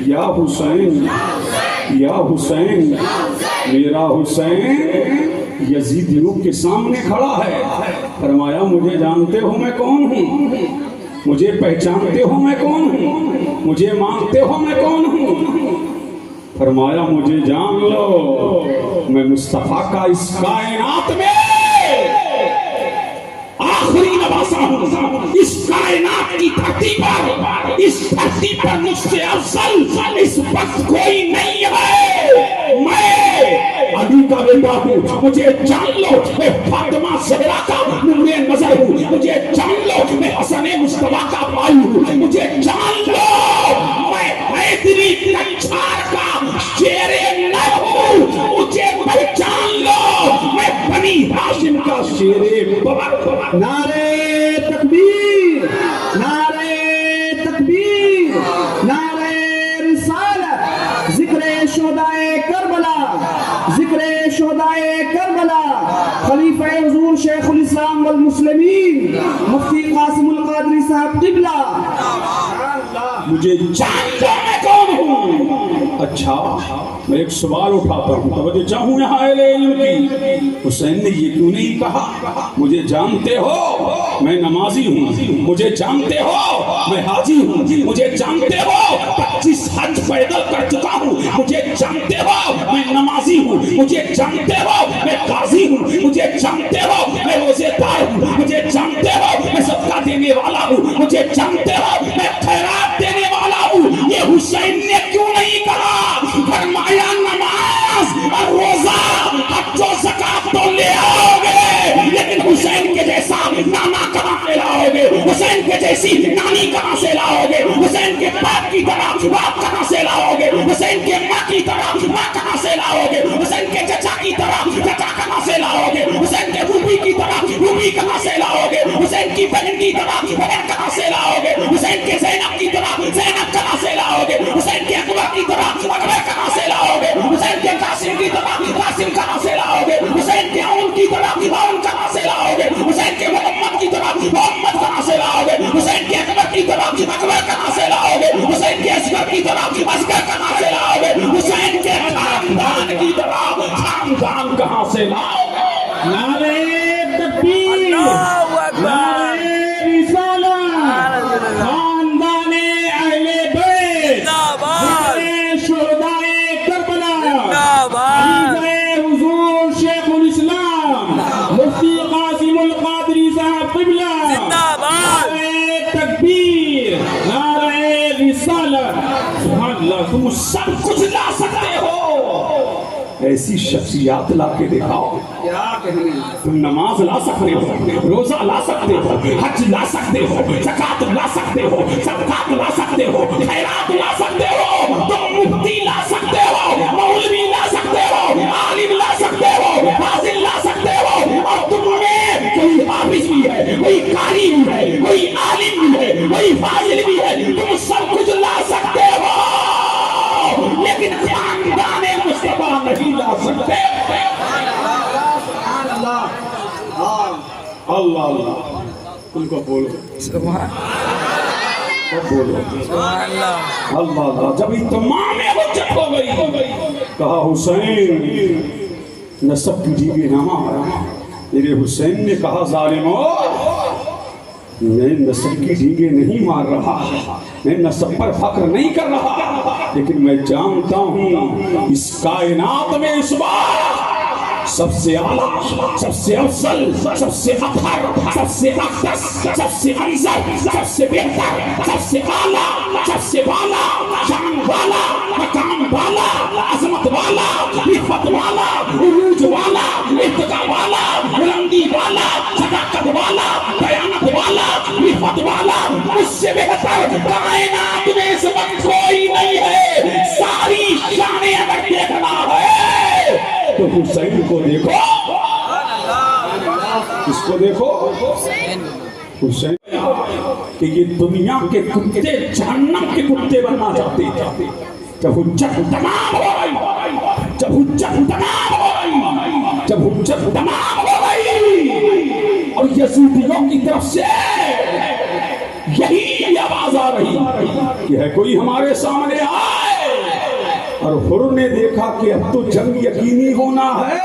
یا حسین یا حسین میرا حسین یزیدیوں کے سامنے کھڑا ہے. فرمایا مجھے جانتے ہو میں کون ہوں؟ مجھے پہچانتے ہو میں کون ہوں؟ مجھے مانتے ہو میں کون ہوں؟ فرمایا مجھے جان لو میں مصطفیٰ کا اس کائنات میں آخری نواسا ہوں. اس کائنات کی دھرتی پر، اس دھرتی پر مجھ سے افضل اس وقت کوئی نہیں ہے. میں علی کا بیٹا ہوں، مجھے جان لو میں فاطمہ زہرا کا نور نظر ہوں. مجھے جان لو میں حسن مصطفیٰ کا بھائی ہوں. مجھے جان لو میں حیدری کنچھار کا شیر نر ہوں. مجھے پہچان لو میں بنی ہاشم کا شیر بابر. نعرہ تکبیر، نعرہ تکبیر، نعرہ رسالت. ذکر شہدائے کربلا، ذکر شہدائے کربلا. خلیفہ حضور شیخ الاسلام والمسلمین مفتی قاسم القادری صاحب قبلہ. مجھے جان لو میں کون ہوں. اچھا میں ایک سوال اٹھاتا ہوں، توجہ چاہوں یہاں اہل علم کی. حسین نے یہ کیوں نہیں کہا مجھے جانتے ہو میں نمازی ہوں، مجھے جانتے ہو میں حاجی ہوں، مجھے جانتے ہو 25 حج پیدل کر چکا ہوں، مجھے جانتے ہو میں نمازی ہوں، مجھے جانتے ہو میں قاضی ہوں، مجھے جانتے ہو میں روزے دار ہوں، مجھے جانتے ہو میں صدقہ دینے والا ہوں، مجھے جانتے ہو میں خیرات دینے والا ہوں. یہ حسین نے کیوں نہیں کہا؟ فرمایا نماز اور روزہ حج و زکات تو لے آؤ گے، لیکن حسین کے جیسا نانا کہاں سے لاؤ گے؟ حسین کے جیسی نانی کہاں سے لاؤ گے؟ حسین کے باپ کی طرح باپ کہاں سے لاؤ گے؟ حسین کے ماں کی طرح ماں کہاں سے لاؤ گے؟ حسین کے چچا کی طرح چچا کہاں سے لاؤ گے؟ حسین کے پھوپھی کی طرح پھوپھی کہاں سے لاؤ گے؟ حسین کی بہن کی طرح بہن کہاں سے لاؤ گے؟ حسین کے زینب کی طرح زینب کہاں سے لاؤ گے؟ حسین کے اکبر کی طرح اکبر کہاں سے لاؤ گے؟ حسین کے قاسم کی طرح قاسم کہاں سے لاؤ گے؟ حسین کے عون کی طرح عون کہاں سے لاؤ گے؟ حسین کے محمد کی طرح محمد کہاں سے لاؤ گے؟ حسین کے اکبر کی طرح اکبر کہاں سے لاؤ گے؟ حسین کے اصغر کی طرح اصغر کہاں سے لاؤ گے؟ حسین کے خاندان کی طرح خاندان کہاں سے لاؤ گے؟ نعرہ تکبیر، نعرہ رسالت. خاندان اہل بیت، ذکر شہدائے کربلا. خلیفہ حضور شیخ الاسلام مفتی قاسم القادری صاحب قبلہ. نعرہ تکبیر، نعرہ رسالت. سبحان اللہ. تم سب کچھ لا سکتے ہو، ایسی شخصیات لا کے دکھاؤ. تم نماز لا سکتے ہو، روزہ لا سکتے ہو، حج لا سکتے ہو، زکات لا سکتے ہو، صدقات لا سکتے ہو، خیرات لا سکتے ہو. تم مفتی لا سکتے ہو، مولوی لا سکتے ہو، عالم لا سکتے ہو، فاضل لا سکتے ہو. اور تم میں کوئی حافظ بھی ہے، کوئی قاری بھی ہے، کوئی عالم بھی ہے، کوئی فاضل بھی ہے. تم سب کچھ لا سکتے ہو، لیکن خاندان مصطفیٰ نہیں لا سکتے. اللہ اللہ ان کو بولو، بولو اللہ اللہ. جب تمام حجت ہو گئی، کہا حسین نسب کی دیوی نہ مارا. میرے حسین نے کہا ظالمو میں نسب کی ڈھیگے نہیں مار رہا، میں نسب پر فخر نہیں کر رہا، لیکن میں جانتا ہوں اس کائنات میں اس بار سب سے اعلیٰ، سب سے افضل، سب سے اطہر، سب سے اقدس، سب سے انظر، سب سے بہتر، سب سے اعلیٰ، سب سے بالا، شان والا، مقام والا، عظمت والا، عفت والا، عروج والا، ارتقا والا، بلندی والا، صداقت والا، دیانت والا، عفت والا، اس سے بہتر کائنات میں اس وقت کوئی نہیں ہے. ساری شانیں اگر دیکھنا ہے تو حسین کو دیکھو، اس کو دیکھو. حسین کہ یہ دنیا کے کتے جہنم کے کتے بننا چاہتے تھے. جب حجت تمام ہو گئی، جب حجت تمام ہو گئی، جب حجت تمام ہو گئی اور یزیدیوں کی طرف سے یہی کی آواز آ رہی کہ ہے کوئی ہمارے سامنے آئے. اور حر نے دیکھا کہ اب تو جنگ یقینی ہونا ہے.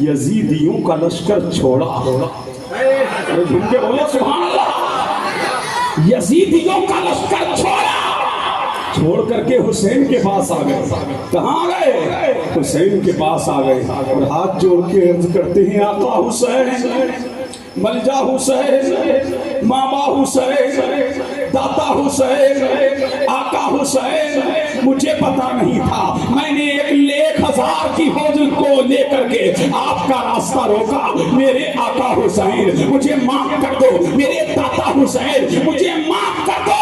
یزیدیوں کا لشکر چھوڑا. جھوم کے بولو سبحان اللہ. یزیدیوں کا لشکر چھوڑ کر کے حسین کے پاس آ گئے. کہاں گئے؟ حسین کے پاس آ گئے اور ہاتھ جوڑ کے عرض کرتے ہیں آقا حسین، ملجا حسین، ماما حسین، داتا حسین، آقا حسین، مجھے پتا نہیں تھا. میں نے 1,00,000 کی فوج کو لے کر کے آپ کا راستہ روکا. میرے آقا حسین مجھے معاف کر دو. میرے داتا حسین مجھے معاف کر دو.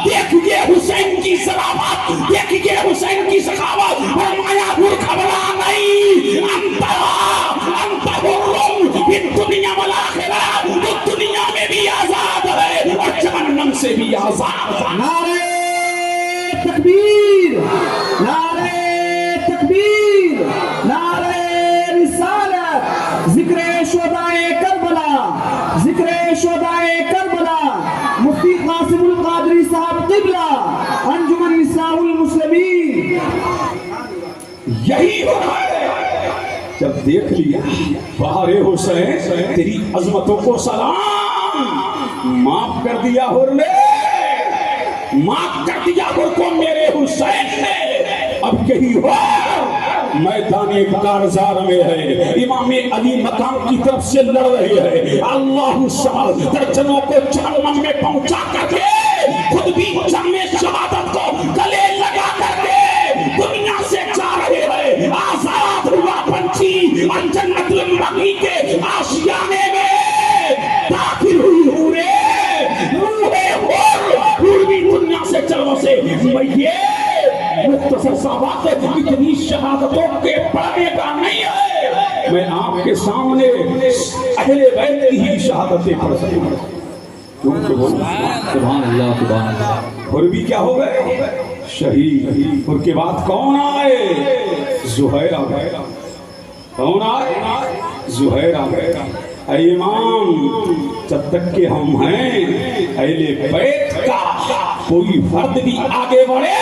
دیکھیے حسین کی صلابت، دیکھیے حسین کی سخاوت. فرمایا گھبرا نہیں، انت حرم فی الدنیا والآخرہ. تو دنیا میں بھی آزاد ہے اور جہنم سے بھی آزاد ہے. نعرہ تکبیر، نعرہ تکبیر، نعرہ رسالت. ذکر شہدائے کربلا، ذکر شہدائے کربلا. مفتی قاسم القادری صاحب قبلہ، انجمن اصلاح المسلمین. یہی ہو رہا ہے. جب دیکھ لیا بہار حسین تیری عظمتوں کو سلام، معاف کر دیا حر نے، معاف کر دیا حر کو میرے حسین نے. اب یہی ہو میدان کارزار میں ہے. امام علی مقام کی طرف سے لڑ رہے ہیں. اللہ صمد درجنوں کو جہنم میں پہنچا کر کے خود بھی جم شہادت کو گلے لگا کر کے دنیا سے جا رہے ہیں. آزاد ہوا پنچھی اور جنت المبی کے آشیانے میں داخل ہوئی حورے. حور بھی دنیا سے چل بسے. یہ مختصر سا بات ہے، اتنی شہادتوں کے پڑھنے کا نہیں ہے. میں آپ کے سامنے اہل بیت کی ہی شہادتیں پڑھ سکتا ہوں. سبحان اللہ، سبحان اللہ. اور بھی کیا ہو گئے؟ شہید. اور کے بعد کون آئے؟ زہیر آ گئے. کون آئے؟ زہیر آ گئے. اے امام، جب تک کہ ہم ہیں اہل بیت کا کوئی فرد بھی آگے بڑھے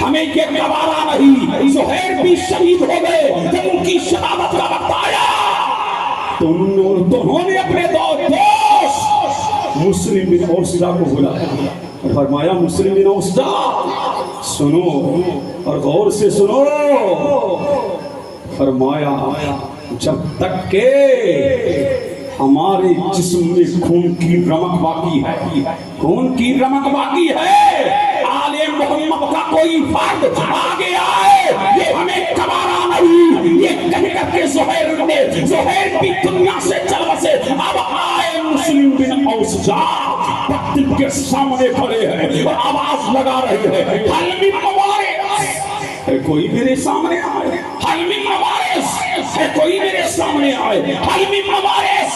ہمیں یہ گوارا نہیں. زہیر بھی شہید ہو گئے. جب ان کی شہادت کا وقت آیا تو انہوں نے اپنے دوست مسلم بن اوسجا کو بلایا اور فرمایا مسلم بن اوسجا سنو اور غور سے سنو. فرمایا جب تک کہ ہمارے جسم میں خون کی رمق باقی ہے، خون کی رمق باقی ہے، آل محمد کا کوئی فرد آگے آئے یہ ہمیں گوارا نہیں. یہ کہہ کر کے زہیر بھی دنیا سے چل بسے. اب آئے مسلم بن اوسجا تختیب کے سامنے کھڑے ہیں اور آواز لگا رہے ہیں حل من مبارز. کوئی میرے سامنے آئے. حل من مبارز. کوئی میرے سامنے آئے. حل من مبارز.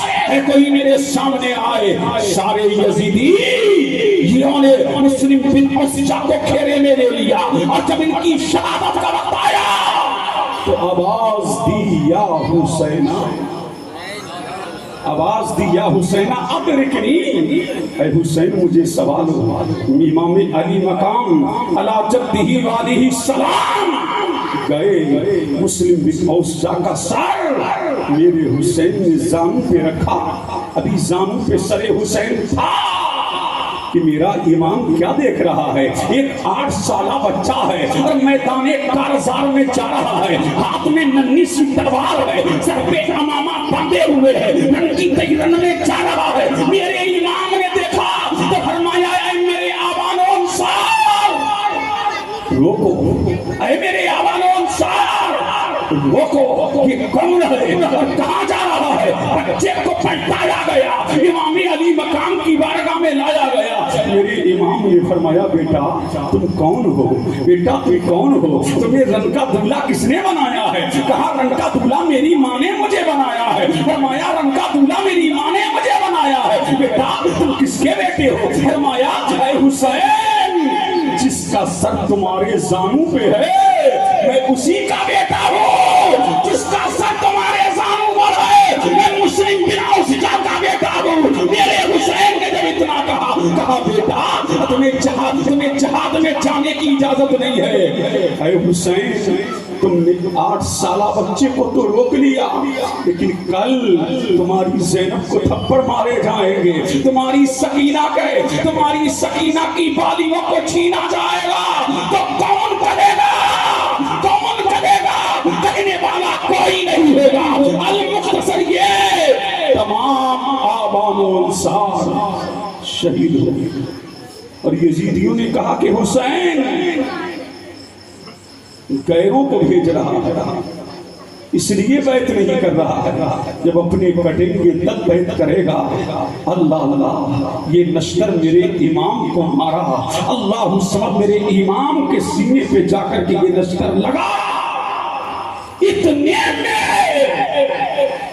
کوئی میرے سامنے آئے. سارے یزیدیوں نے مسلم بن اوسجا کو گھیرے میں لے لیا اور جب ان کی شہادت کا وقت آیا تو آواز دی یا حسینہ، آواز دی یا حسینہ ادرکنی. اے حسین مجھے سوال ہوا. امام علی مقام علی جدہ وعلیہ السلام گئے. مسلم بن اوسجا کا سر میرے حسین نے زانو پہ رکھا. ابھی زانو پہ سر حسین تھا کہ میرا امام کیا دیکھ رہا ہے. ایک 8 سالہ بچہ ہے اور میدان کارزار میں جا رہا ہے. ہاتھ میں ننھی سی تلوار ہے، سر پہ امامہ باندھے ہوئے ہے، ننگی تیرن میں جا رہا ہے. میرے امام نے دیکھا تو فرمایا اے میرے آبان و انصار روکو. اے میرے آبان و انصار روکو. یہ کون ہے اور کہاں جا رہا ہے؟ بچے کو پلٹایا گیا، امام علی مقام کی بارگاہ میں لایا گیا. میرے امام نے فرمایا بیٹا تم کون ہو؟ بیٹا تم کون ہو؟ تمہیں رن کا دلہا کس نے بنایا ہے؟ کہا رن کا دلہا میری ماں نے مجھے بنایا ہے. فرمایا رن کا دلہا میری ماں نے مجھے بنایا ہے. بیٹا تم کس کے بیٹے ہو؟ فرمایا اے حسین جس کا سر تمہارے زانو پہ ہے میں اسی کا بیٹا ہوں. جس کا سر تمہارے زانو پر ہے میں مسلم بن اوسجا کا بیٹا ہوں. میرے حسین نے جب اتنا کہا کہا بیٹا تمہیں جہاد میں جانے کی اجازت نہیں ہے۔ اے حسین تم نے 8 سالہ بچے کو تو روک لیا، لیکن کل تمہاری زینب کو تھپڑ مارے جائیں گے، تمہاری سکینہ کی بالیوں کو چھینا جائے گا تو کون کرے گا؟ کہنے والا کوئی نہیں ہوگا۔ المختصر یہ تمام آبان و انصار شہید ہو گئے، اور یزیدیوں نے کہا کہ حسین غیروں کو بھیج رہا ہے، اس لیے بیعت نہیں کر رہا ہے، جب اپنے کٹنگے تک بیعت کرے گا۔ اللہ اللہ یہ لشکر میرے امام کو مارا، اللہ صمد میرے امام کے سینے پہ جا کر کے یہ لشکر لگا۔ اتنے میں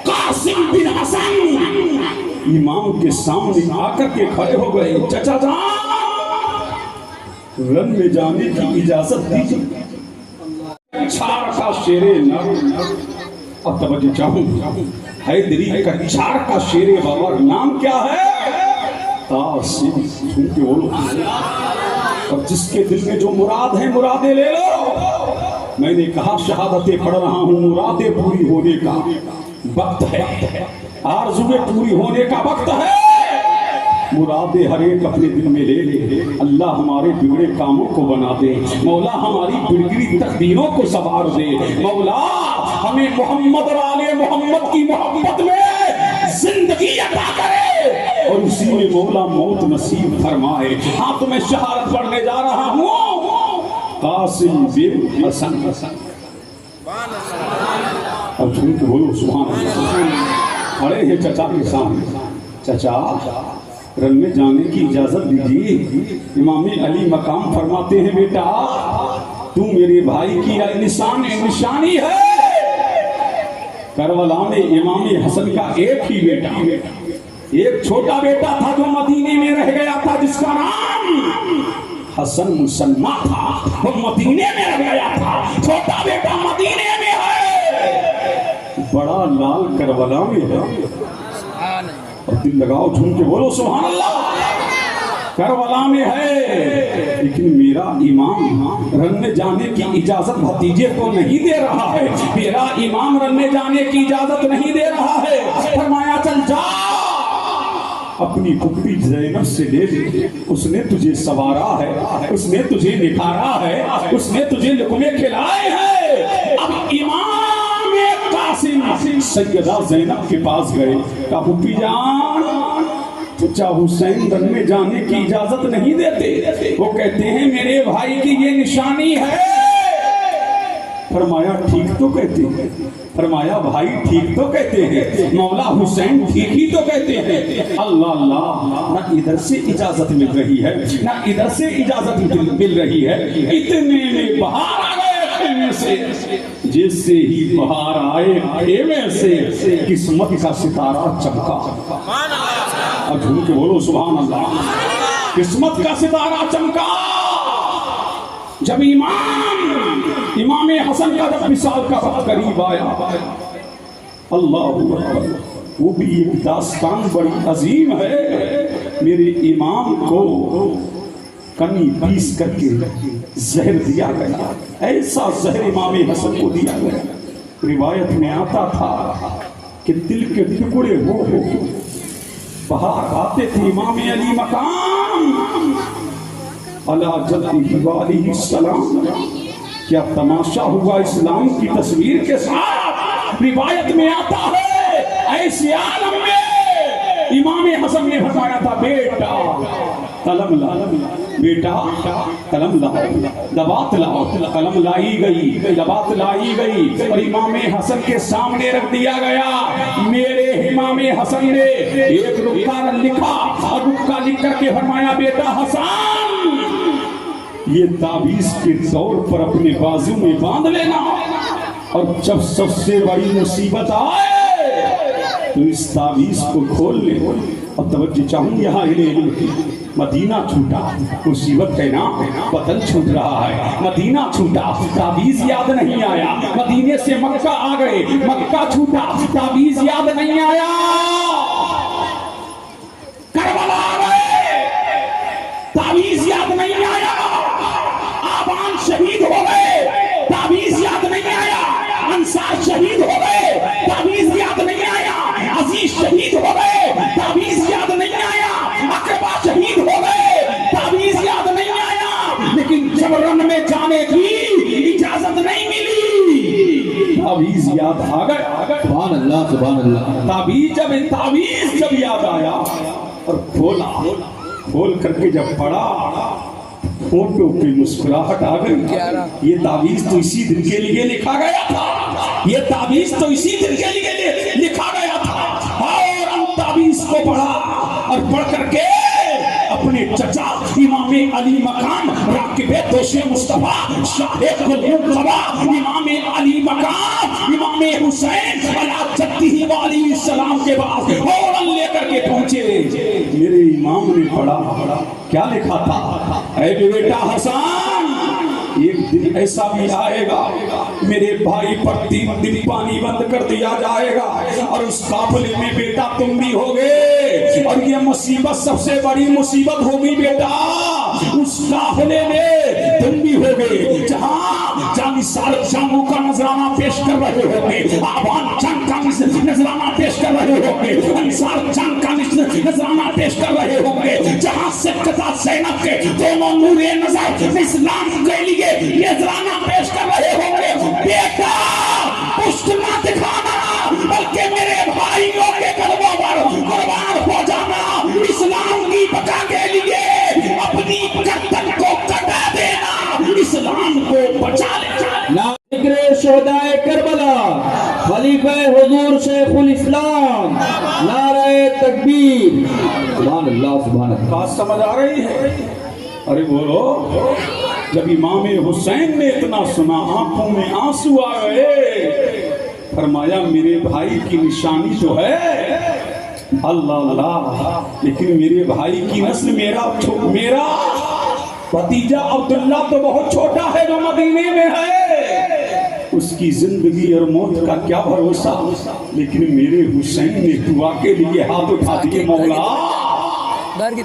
قاسم بن حسن امام کے سامنے آ کر کے کھڑے ہو گئے، چچا جان رن میں جانے کی اجازت دیجیے۔ کچھار کا شیر نر، اب توجہ چاہوں، حیدری کچھار کا شیر باور نام کیا ہے؟ قاسم۔ سن کے بولو، اب جس کے دل میں جو مراد ہے مرادیں لے لو۔ میں نے کہا شہادتیں پڑھ رہا ہوں، مرادیں پوری ہونے کا وقت ہے، آرزویں پوری ہونے کا وقت ہے۔ مرادیں ہر ایک اپنے دل میں لے لے، اللہ ہمارے بگڑے کاموں کو بنا دے، مولا ہماری بگڑی تقدیروں کو سنوار دے، مولا ہمیں محمد اور آل محمد کی محبت میں زندگی عطا کرے، اور اسی میں مولا موت نصیب فرمائے۔ ہاں تو میں شہادت پڑھنے جا رہا ہوں، قاسم بن حسن۔ اب سن کے بولو سبحان اللہ۔ کھڑے ہیں چچا کے سامنے، چچا رن میں جانے کی اجازت دیجیے۔ امام علی مقام فرماتے ہیں بیٹا تو میرے بھائی کی نشانی ہے۔ کربلا میں امام حسن کا ایک ہی بیٹا، ایک چھوٹا بیٹا تھا جو مدینے میں رہ گیا تھا، جس کا نام حسن مسمى تھا، وہ مدینے میں رہ گیا تھا، چھوٹا بیٹا مدینے میں ہے، بڑا لال کربلا میں ہے۔ اور دل لگاؤ جھوم کے بولو سبحان اللہ۔ کربلا میں ہے، لیکن میرا امام رن میں جانے کی اجازت بھتیجے کو نہیں دے رہا ہے، میرا امام رن میں جانے کی اجازت نہیں دے رہا ہے۔ فرمایا چل جا اپنی پھپھی زینب سے لے لے، اس نے تجھے سوارا ہے، اس نے تجھے نکھارا ہے، اس نے تجھے لقمے کھلائے ہیں۔ اب امام قاسم سیدہ زینب کے پاس گئے، کہا پھپھی جان چچا حسین رن میں جانے کی اجازت نہیں دیتے، وہ کہتے ہیں میرے بھائی کی یہ نشانی ہے۔ فرمایا ٹھیک تو کہتے ہیں، فرمایا بھائی ٹھیک تو کہتے ہیں، مولا حسین ٹھیک ہی تو کہتے ہیں۔ اللہ اللہ، نہ ادھر سے اجازت مل رہی ہے نہ ادھر سے اجازت مل رہی ہے۔ اتنے میں باہر آ گئے خیمے سے، جیسے ہی باہر آئے خیمے سے قسمت کا ستارہ چمکا۔ اب جھوم کے بولو سبحان اللہ۔ قسمت کا ستارہ چمکا جب امام حسن کا جب وصال کا وقت قریب آیا۔ اللہ اکبر، وہ بھی ایک داستان بڑی عظیم ہے۔ میرے امام کو کنی پیس کر کے زہر دیا گیا، ایسا زہر امام حسن کو دیا گیا، روایت میں آتا تھا کہ دل کے ٹکڑے ہو باہر آتے تھے امام علی مقام علی جدہ علیہ السلام۔ کیا تماشا ہوا اسلام کی تصویر کے ساتھ۔ روایت میں آتا ہے ایسے عالم میں امام حسن نے فرمایا تھا بیٹا قلم لا، بیٹا قلم لا، لبات لاؤ۔ قلم لائی گئی، لبات لائی گئی، اور امام حسن کے سامنے رکھ دیا گیا۔ میرے امام حسن نے ایک رکا لکھا اور رکا لکھ کر کے فرمایا بیٹا حسن یہ تعویذ کے طور پر اپنے بازو میں باندھ لینا، اور جب سب سے بڑی مصیبت آئے تو اس تعویذ کو کھول لے۔ اور توجہ چاہوں یہاں علم کی، مدینہ چھوٹا مصیبت ہے نا، وطن چھوٹ رہا ہے، مدینہ چھوٹا تعویذ یاد نہیں آیا، مدینے سے مکہ آ گئے، مکہ چھوٹا تعویذ یاد نہیں آیا، کربلا آ گئے، جب رن میں جانے کی اجازت نہیں ملی، تعویذ یاد آ گئے. سبحان اللہ سبحان اللہ. تعویذ جب یاد آیا اور کھول کر کے جب پڑھا، فوٹو پہ مسکراہٹ آ گئی. یہ تعویذ تو اسی دن کے لیے لکھا گیا تھا، یہ تعویذ تو اسی دن کے لیے لکھا گیا تھا. اور ہم تعویذ کو پڑھا اور پڑھ کر کے اپنے چچا امام علی مقام راکب دوش مصطفیٰ شاہ قلوب امام علی مقام امام حسین علی جدہ و علیہ السلام کے بعد فوراً لے کر کے پہنچے. میرے امام نے پڑھا، کیا لکھا تھا؟ اے بیٹا حسن، ایک دن ایسا بھی آئے گا میرے بھائی پر 3 دن پانی بند کر دیا جائے گا اور اس قافلے میں بیٹا تم بھی ہوگے، اور یہ مصیبت سب سے بڑی مصیبت ہوگی بیٹا، اس قافلے میں تم بھی ہوگے جہاں جانثار جنگوں کا نذرانہ پیش کر رہے ہوگے، آبان جنگ کا نذرانہ پیش کر رہے ہوگے، انصار جنگ کا نذرانہ پیش کر رہے ہوگے، جہاں سکتہ زینب کے دونوں نور نظر اسلام کے لیے نذرانہ پیش کر رہے ہوگے. بیٹا پشت نہ دکھانا بلکہ میرے بھائیوں کے قدموں پر قربان ہو جانا، اسلام کی بقا کے لیے اپنی گردن کو کٹا دینا، اسلام کو بچا لینا. ذکر شہدائے کربلا، خلیفہ حضور شیخ الاسلام، نعرہ تکبیر. سبحان اللہ سبحان اللہ. بات سمجھ آ رہی ہے؟ ارے بولو. جب امام حسین نے اتنا سنا آنکھوں میں آنسو آ گئے، فرمایا میرے بھائی کی نشانی جو ہے اللہ اللہ، لیکن میرے بھائی کی نسل میرا بھتیجا عبداللہ تو بہت چھوٹا ہے جو مدینے میں ہے، اس کی زندگی اور موت کا کیا بھروسہ. لیکن میرے حسین نے دعا کے لیے ہاتھ اٹھا دیے، مولا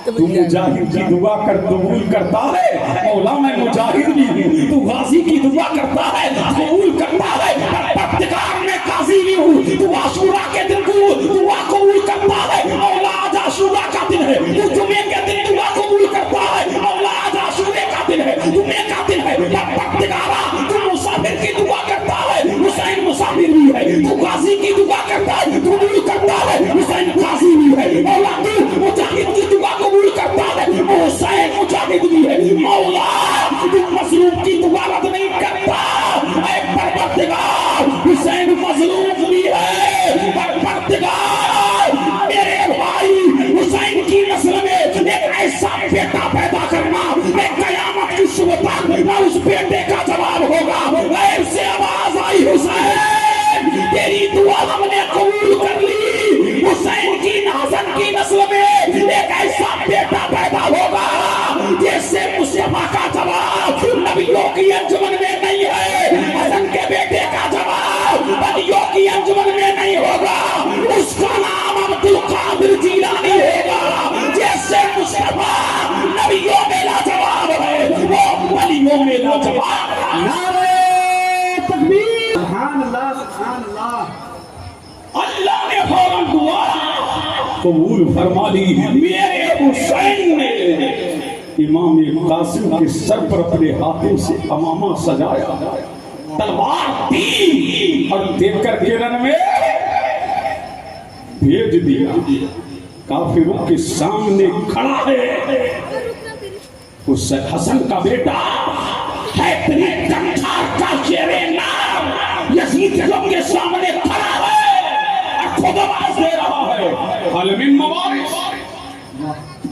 تو مجاہد کی دعا قبول کرتا ہے، مولا میں مجاہد بھی ہوں، تو غازی کی دعا کرتا ہے قبول کرتا ہے، پرتکار میں قاضی بھی ہوں، تو عاشورہ کے دن کو دعا قبول کرتا ہے، مولا آج عاشورہ کا دن ہے، تو جمعے کے دن دعا قبول کرتا ہے، مولا آج عاشورے کا دن ہے، جمعے کا دن ہے، پرتکارہ تو مسافر کی دعا کرتا ہے، حسین مسافر بھی ہے، تو غازی کی دعا کرتا ہے، قبول کرتا ہے، حسین غازی بھی ہے، مولا تو مجاہد کی دعا قبول کرتا ہے، حسین مجاہد بھی ہے، مولا تو مظلوم کی دعا رد نہیں کرتا، اے پروردگار حسین مظلوم بھی ہے، پروردگار میرے بھائی حسین کی نسل میں ایک ایسا بیٹا پیدا کرنا، میں قیامت کی صبح تک نہ اس بیٹے کا جواب ہوگا. غیر سے آواز آئی، حسین تیری دعا ہم نے قبول کر لی، حسین کی حسن کی نسل میں ایک ایسا بیٹا پیدا ہوگا جس سے مصطفیٰ کا جواب نبیوں کی انجمن میں نہیں ہے، حسن کے بیٹے کا جواب نبیوں کی انجمن میں نہیں ہوگا، اس کا نام عبد القادر جیلانی ہوگا. جیسے مصطفیٰ نبیوں میں لاجواب ہے، وہ ولیوں میں لاجواب. نعرہ تکبیر. سبحان اللہ سبحان اللہ. اللہ نے فوراً دعا قبول فرما لی. میرے حسین نے امام قاسم کے سر پر اپنے ہاتھوں سے امامہ سجایا، تلوار دی اور دیکھ کر کے رن میں بھیج دیا. کافروں کے سامنے کھڑا ہے اس حسن کا بیٹا ہے، تیری کنٹھار کا شیر نام یزیدیوں کے سامنے کھڑا ہے اور خود آواز دے رہا ہے، حلمی مبارس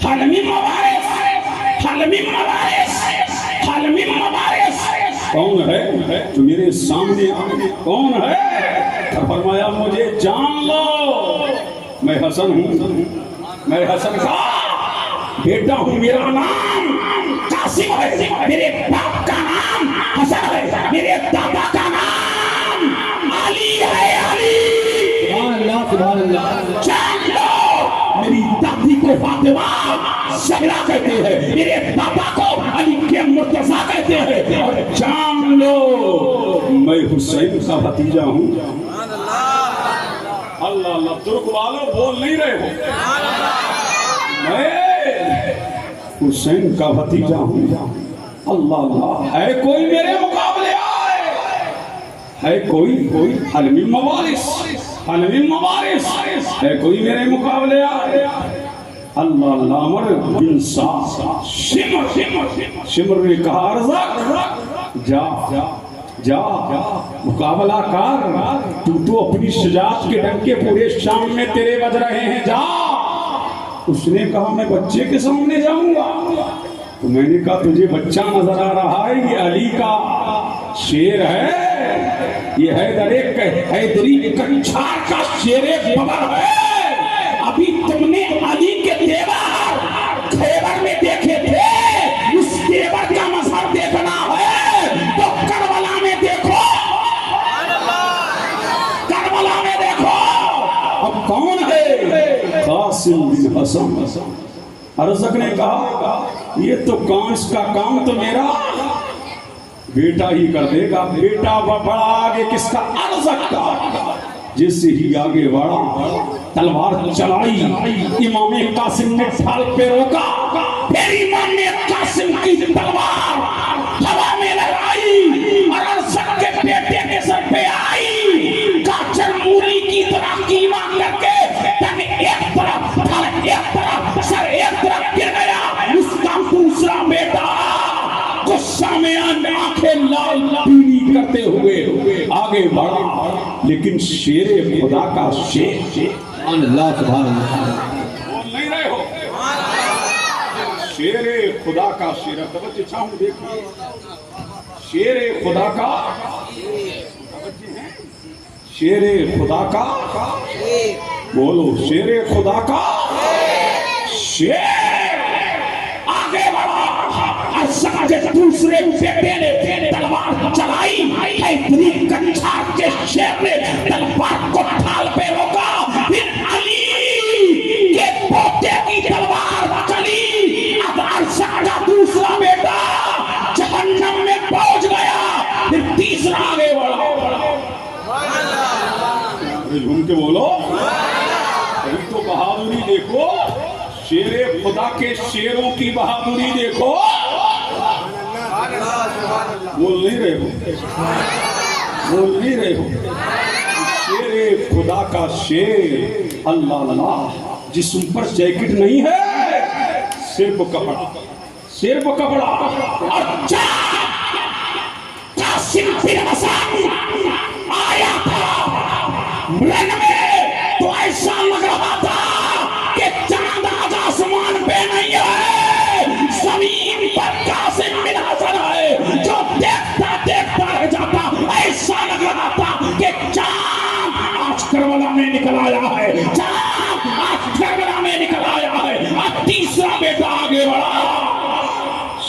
حلمی مبارس حلمی مبارس حلمی مبارس. کون ہے جو میرے سامنے کون ہے؟ اور فرمایا مجھے جان لو، میں حسن ہوں، میں حسن کا بیٹا ہوں، میرا نام قاسم ہے، میرے باپ کا نام حسن ہے، میرے دادا کا نام علی ہے. علی سبحان اللہ سبحان اللہ. جان لو، میری دادی کو فاطمہ زہرا کہتے ہیں، میرے بابا کو علی کے مرتضیٰ کہتے ہیں، اور جان لو میں حسین کا بھتیجا ہوں. اللہ اللہ. ترک والوں بول نہیں رہے ہو، میں حسین کا بھتیجا ہوں. اللہ اللہ، ہے کوئی میرے مقابلے آئے، ہے کوئی حلمی موارث، حلمی موارث، ہے کوئی میرے مقابلے آئے۔ اللہ اللہ، عمر بن سعد شمر نے کہا ارزق جا مقابلہ کر، تو اپنی شجاعت کے ڈنکے پورے شام میں تیرے بج رہے ہیں، جا۔ اس نے کہا میں بچے کے سامنے جاؤں گا؟ تو میں نے کہا تجھے بچہ نظر آ رہا ہے، یہ علی کا شیر ہے، یہ حیدری کنچھار کا شیر ببر ہے۔ ابھی تم نے علی کے تیور خیبر میں دیکھے تھے، اس تیور کا مظہر دیکھنا ہے تو کربلا میں دیکھو، کربلا میں دیکھو۔ اب کون ہے؟ قاسم بن حسن۔ ارزق نے کہا یہ تو اس کا کام تو میرا بیٹا ہی کر دے گا۔ بیٹا بڑا آگے کس کا؟ ارزق کا۔ جس ہی آگے بڑھا، تلوار چلائی، امام قاسم نے ڈھال پہ روکا، پھر امام قاسم کی تلوار ہوا میں لہرائی اور ارزق کے بیٹے کے سر پہ آئی، کاچر مولی کی طرح کیما کر کے تن ایک طرف دھڑ ایک طرف سر ایک طرف گر گیا۔ اس کا دوسرا بیٹا غصہ میں آنکھیں لال پیلی کرتے ہوئے آگے بڑھا، لیکن شیر خدا کا شیر، اللہ سبحان اللہ، بول نہیں رہے ہو، شیر خدا کا شیر، توجہ چاہوں دیکھیے، شیر خدا کا شیر خدا کا، بولو شیر خدا کا شیر۔ آگے بڑھا، ارزق کے دوسرے بیٹے نے تلوار چلائی، حیدری کنچھار کے شیر نے تلوار کو ڈھال پہ روکا، پھر علی کے پوتے کی تلوار چلی۔ اب ارزق کا دوسرا بیٹا جہنم میں پہنچ گیا، پھر تیسرا آگے بڑھا۔ جھوم کے بولو، ابھی تو بہادری دیکھو، شیر خدا کے شیروں کی بہادری دیکھو۔ بول نہیں رہے ہو، بول نہیں رہے ہو، شیر خدا کا شیر۔ اللہ اللہ، جسم پر جیکٹ نہیں ہے، صرف کپڑا، صرف کپڑا۔ اچھا قاسم بن حسن آیا تھا رن میں تو ایسا لگ رہا تھا کہ چاند آج آسمان پہ نہیں ہے، زمین پر قاسم بن حسن ہے، جو دیکھتا دیکھتا رہ جاتا۔ ایسا لگ رہا تھا کہ چاند آج کربلا میں نکل آیا ہے، چاند آج کربلا میں نکل آیا ہے۔ اب تیسرا بیٹا آگے بڑھا،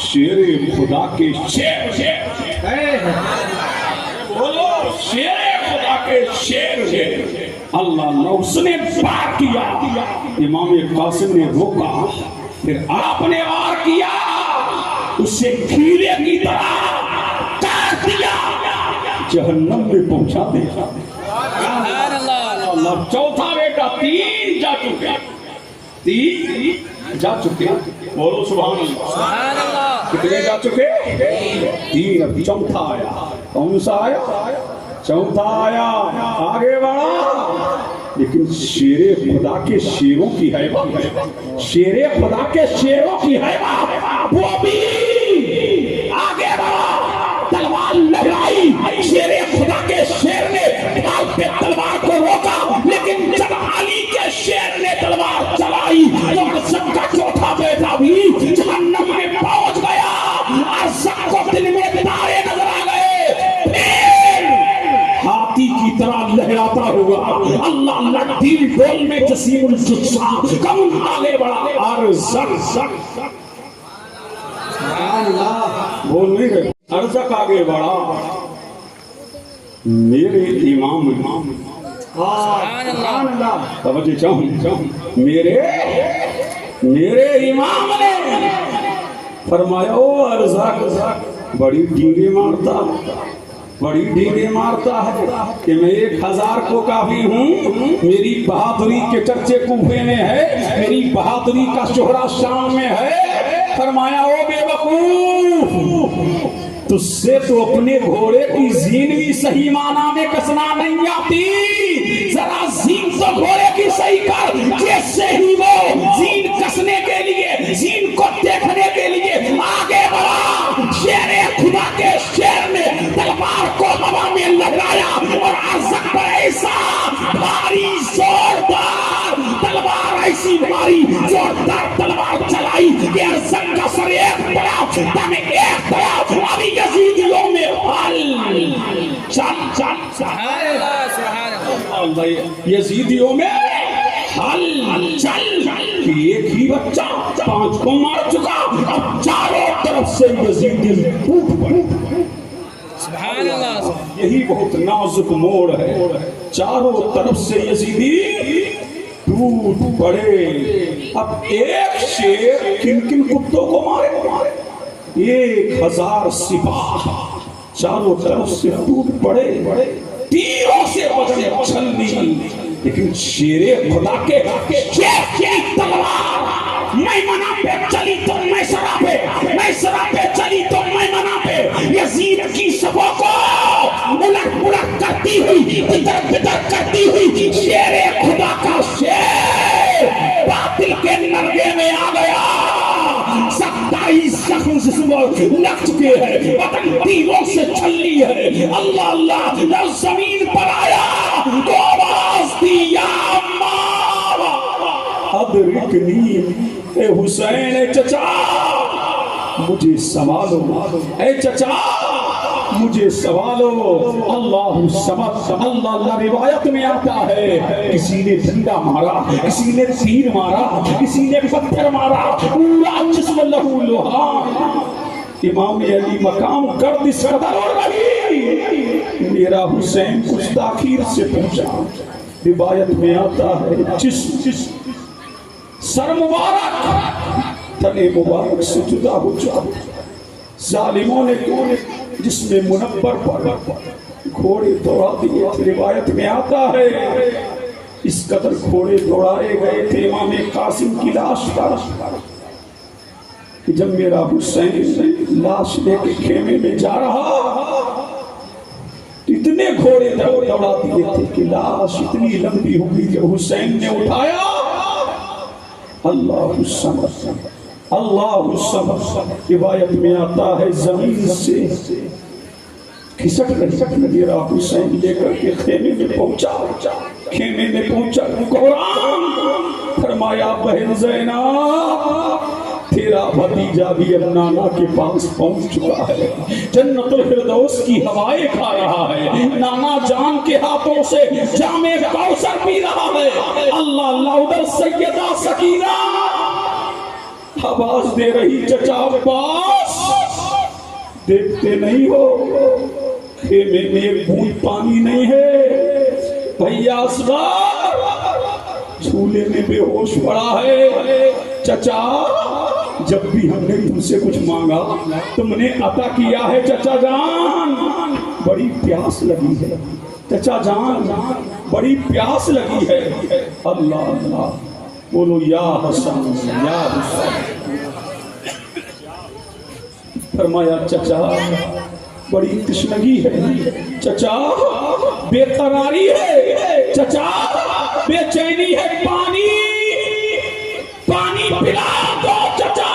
شیر خدا کے شیر، بولو شیر خدا کے شیر۔ اللہ اللہ، اس نے وار کیا، امام قاسم نے روکا، پھر آپ نے وار کیا، اسے کھیرے کی طرح کاٹ دیا، جہنم میں پہنچا دیا۔ اللہ، چوتھا بیٹا، تین جا چکے، تین جا چکے، بولو سبحان اللہ۔ کتنے جا چکے؟ تین، اب چوتھا آیا۔ کون سا آیا؟ چوتھا آیا، آگے بڑھا، لیکن شیر خدا کے شیروں کی حیبت، شیر خدا کے شیروں کی حیبت، وہ بھی آگے بڑھا، تلوار لہرائی۔ شیر خدا کے شیر نے ڈھال پہ تلوار کو روکا، لیکن جب علی کے شیر نے تلوار چلائی تو ارزق کا چوتھا بیٹا بھی جہنم میں پہنچ گیا۔ ارزق کو دل میں تارے نظر آ گئے، پھر ہاتھی کی طرح لہراتا ہوا، اللہ اللہ، دل ڈول میں جسیم الجثہ، کون آگے بڑھا؟ ارزق۔ بول نہیں رہے، ارزق آگے بڑھا، میرے امام، توجہ چاہوں، میرے امام نے فرمایا، او ارزق بڑی ڈینگے مارتا، بڑی ڈینگے مارتا ہے کہ میں 1000 کو کافی ہوں، میری بہادری کے چرچے کوفے میں ہے، میری بہادری کا شہرہ شام میں ہے۔ فرمایا، او بے وقوف، تجھ سے تو اپنے گھوڑے کی زین بھی صحیح معنی میں کسنا نہیں آتی، ذرا زین تو گھوڑے کی صحیح کر، جیسے ہی وہ زین کسنے کے لیے، زین کو دیکھنے کے لیے آگے بڑھا، شیر خدا کے شیر نے تلوار کو ہوا میں لہرایا اور عرض پر ایسا بھاری زوردار تلوار، ایسی بھاری زوردار تلوار چلائی کہ عرض کا سر ایک طرف دم ایک طرف، ابھی یزیدیوں میں حل چل یزیدیوں میں حل چل، ایک ہی بچہ 5 کو مار چکا، اب چاروں طرف سے یزیدی ٹوٹ پڑے۔ سبحان اللہ، یہی بہت نازک موڑ ہے، چاروں طرف سے یزیدی ٹوٹ پڑے۔ اب ایک شیر کن کن کتوں کو مارے؟ 1000 سپاہ چاروں طرف سے ٹوٹ پڑے، تیروں سے بدن چھلنی، لیکن شیر خدا کے شیر کی تلوار میمنہ پہ چلی تو میسرہ پہ، میسرہ پہ چلی تو میمنہ پہ، یزید کی صفوں کو الٹ پلٹ کرتی ہوئی، بدر بدر کرتی ہوئی، شیر خدا کا شیر باطل کے نرگے میں آ گیا۔ 27 زخم جسم لگ چکے ہیں، بدن تیروں سے چھلی ہے۔ اللہ اللہ، جب زمین پر آیا تو آواز دی، یا عمار ادرکنی، اے حسین، اے چچا مجھے سوالو، اے چچا مجھے سوالو۔ اللہ سمت، اللہ روایت میں آتا ہے کسی نے ڈنڈا مارا، کسی نے تیر مارا، کسی نے پتھر مارا، پورا جسم لہو لہان۔ امام علی مقام گرد اس قدر ہو رہی، میرا حسین کچھ تاخیر سے پہنچا۔ روایت میں آتا ہے جسم سر مبارک تنے مبارک سے جدا ہو جا، ظالموں نے جس میں منبر پر گھوڑے دوڑا دیے تھے۔ روایت میں آتا ہے اس قدر گھوڑے دوڑائے گئے تھے امام قاسم کی لاش پر کہ جب میرا حسین لاش لے کے خیمے میں جا رہا، اتنے گھوڑے دوڑا دیے تھے کہ لاش اتنی لمبی ہو گئی کہ حسین نے اٹھایا، اللہ الصمد، اللہ الصمد۔ روایت میں آتا ہے زمین سے کھسک میرا حسین لے کر کے خیمے میں پہنچا، خیمے میں پہنچا، قرآن فرمایا بہن زینب تیرا بھتیجا بھی اب نانا کے پاس پہنچ چکا ہے، جنت الفردوس کی ہوائیں کھا رہا ہے، نانا جان کے ہاتھوں سے جام کوثر پی رہا ہے۔ اللہ اللہ، ادھر سیدہ سکینہ آواز دے رہی، چچا عباس دیکھتے نہیں ہو خیمے میں ایک بوند پانی نہیں ہے، بھیا اصغر جھولے میں بے ہوش پڑا ہے۔ چچا جب بھی ہم نے تم سے کچھ مانگا تم نے عطا کیا ہے، چچا جان بڑی پیاس لگی ہے، چچا جان بڑی پیاس لگی ہے۔ اللہ اللہ، بولو یا حسن یا حسن۔ فرمایا چچا بڑی تشنگی ہے، چچا بے قراری ہے، چچا بے چینی ہے، پانی پلا دو چچا۔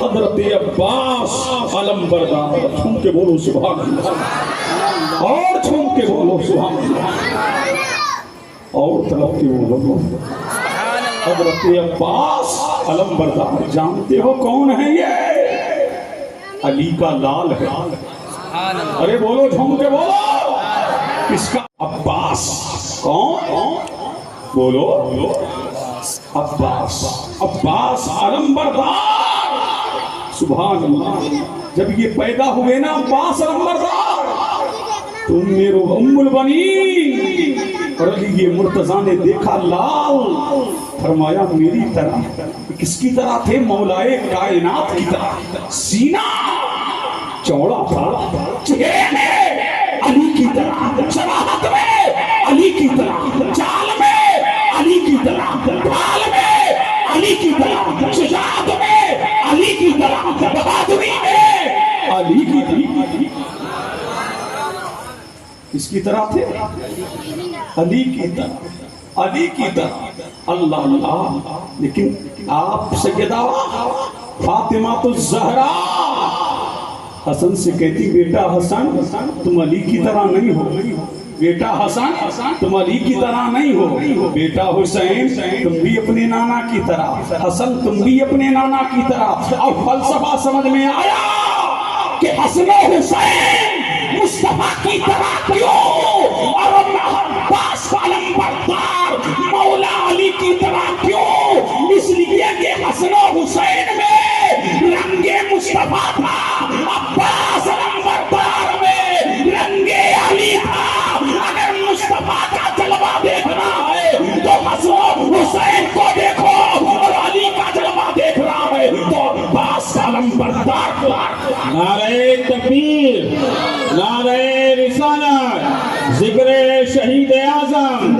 حضرت عباس علم بردار، چھوم کے بولو سبحان اللہ، اور چھوم کے بولو سبحان اللہ، اور طرف کے بولو حضرت عباس علم بردار۔ جانتے ہو کون ہے یہ؟ علی کا لال ہے۔ ارے بولو جھوم کے بولو، کس کا؟ عباس۔ کون؟ بولو عباس، عباس علم بردار۔ سبحان اللہ، جب یہ پیدا ہوئے نا عباس علم بردار، تم میرے ام البنین، اور علی مرتضیٰ نے دیکھا لال، فرمایا میری طرح، کس کی طرح تھے؟ مولائے کائنات کی طرح، سینہ چوڑا تھا، چہرے میں علی کی طرح، شراحت میں علی کی طرح، چال میں علی کی طرح، ڈھال میں علی کی طرح، شجاعت میں علی کی طرح، بہادری میں کس کی طرح تھے؟ علی کی طرح، علی کی طرح۔ اللہ اللہ، لیکن آپ سیدہ فاطمہ الزہرا حسن سے کہتی بیٹا حسن تم علی کی طرح نہیں ہو، بیٹا حسن تم علی کی طرح نہیں ہو، بیٹا حسین تم بھی اپنے نانا کی طرح، حسن تم بھی اپنے نانا کی طرح۔ اب فلسفہ سمجھ میں آیا کہ حسن و حسین مصطفیٰ کی طرح کیوں، اور عباس علم بردار مولا علی کی طرح کیوں؟ اس لیے کہ حسن و حسین میں رنگ مصطفیٰ تھا، عباس علم بردار میں رنگ علی تھا۔ اگر مصطفیٰ کا جلوہ دیکھنا ہے تو حسن و حسین کو دیکھو، اور علی کا جلوہ دیکھ رہا ہے تو عباس علم بردار کو۔ نعرہ تکبیر، نعرہ رسالت، ذکر شہید اعظم،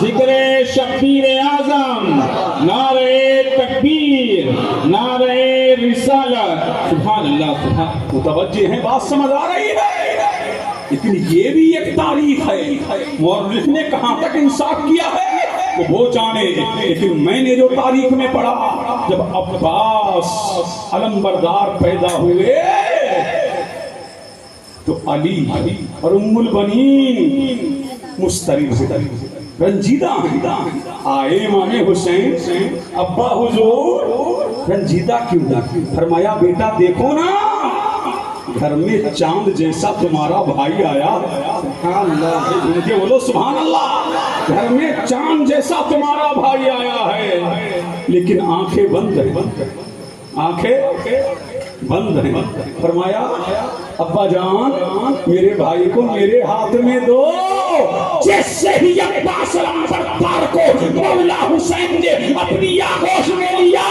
ذکر شبیر اعظم، نعرہ تکبیر، نعرہ رسالت۔ سبحان اللہ، سبحان متوجہ ہیں، بات سمجھ آ رہی ہے؟ لیکن یہ بھی ایک تاریخ ہے، مورخ نے کہاں تک انصاف کیا ہے وہ جانے، لیکن میں نے جو تاریخ میں پڑھا جب عباس علم بردار پیدا ہوئے تو علی اور ام البنین مسترب رنجیدہ ہیں۔ آئے امام حسین، ابا حضور رنجیدہ کیوں؟ فرمایا بیٹا دیکھو نا، گھر میں چاند جیسا تمہارا بھائی آیا، سبحان اللہ، ان کے بولو سبحان اللہ، گھر میں چاند جیسا تمہارا بھائی آیا ہے، لیکن آنکھیں بند ہیں، آنکھیں بند ہیں۔ فرمایا ابا جان میرے بھائی کو میرے ہاتھ میں دو۔ جیسے ہی عباس علم بردار کو مولا حسین نے اپنی آغوش میں لیا،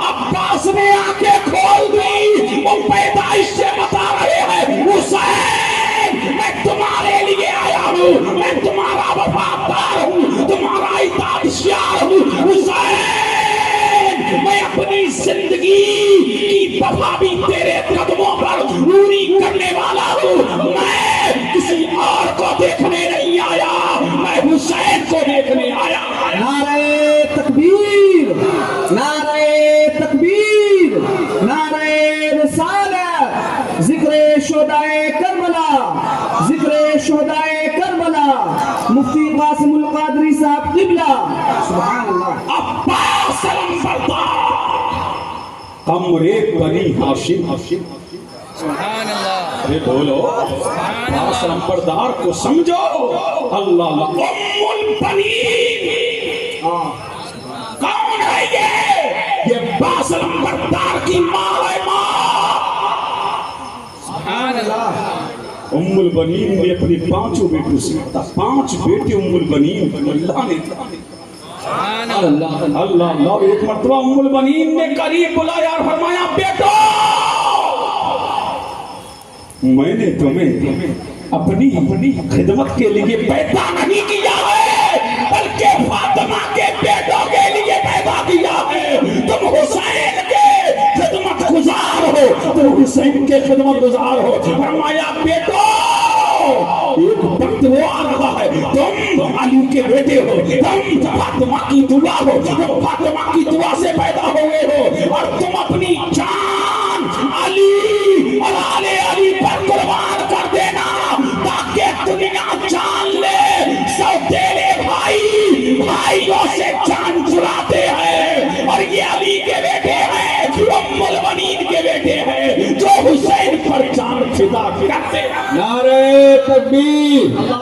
عباس نے آنکھیں کھول دی، وہ پیدائش سے بتا رہے ہیں حسین میں تمہارے لیے آیا ہوں، میں تمہارا وفادار ہوں، تمہارا اطاعتشار ہوں حسین، میں اپنی زندگی کی وفا بھی تیرے قدموں پر پوری کرنے والا ہوں، میں کسی اور کو دیکھنے نہیں آیا، میں حسین کو دیکھنے آیا۔ نعرہ تکبیر، نعرہ تکبیر، نعرہ رسالت، ذکر شہدائے کربلا، ذکر شہدائے کربلا، مفتی قاسم القادری صاحب قبلہ، سبحان اللہ۔ عباس علم بردار قمر بنی ہاشم، سبحان اللہ، ارے بولو عباس علم بردار کو سمجھو۔ اللہ اللہ، ام البنین کون ہے یہ عباس علم بردار کی ماں ہے، ماں۔ سبحان اللہ، ام البنین نے اپنی پانچوں بیٹوں سے کہا، 5 بیٹے ام البنین کو اللہ نے دیا۔ سبحان اللہ، اللہ اللہ، ایک مرتبہ ام البنین نے قریب بلایا اور فرمایا بیٹو میں نے تمہیں اپنی خدمت کے لیے پیدا نہیں کیا ہے، بلکہ فاطمہ کے بیٹوں کے لیے پیدا کیا ہے۔ تم حسین کے خدمت گزار ہو، تم حسین کے خدمت گزار ہو۔ فرمایا بیٹو ایک وقت وہ آ رہا ہے، تم علی کے بیٹے ہو، تم فاطمہ کی دعا ہو، تم فاطمہ کی دعا سے پیدا ہوئے ہو، اور تم اپنی جان علی اور آل علی پر قربان کر دینا تاکہ دنیا جان لے سوتیلے بھائیوں سے جان چراتے ہیں، اور یہ علی کے بیٹے ہیں، ام البنین کے بیٹے ہیں جو حسین پر جان فدا کرتے ہیں۔ نعرہ تکبیر۔